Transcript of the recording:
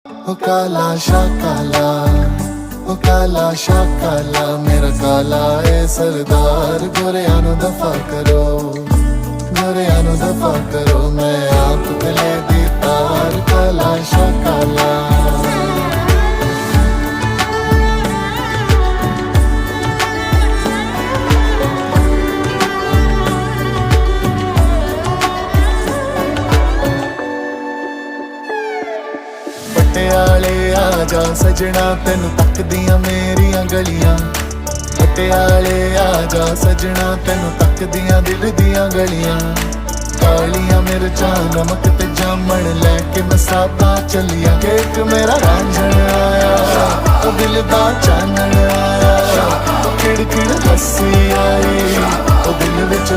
ओ काला शाकाला, ओ काला शाकाला, मेरा काला ए सरदार, गोरियां नू दफा करो, गोरियां नू दफा करो, मैं आप गले दी तार, काला शाकाला। पटियाले आ जा सजना, तेनू तकदियां मेरियां गलियां, पटियाले आ जा सजना, तेनू तकदियां दिल दियां गलियां, कालियां मिर्चां नमक ते जामन लैके मसाबा चलिया, केक मेरा रांझण आया, ओ दिल दा चानण आया, ओ खिड़ खिड़ हसी आई, ओ दिल विच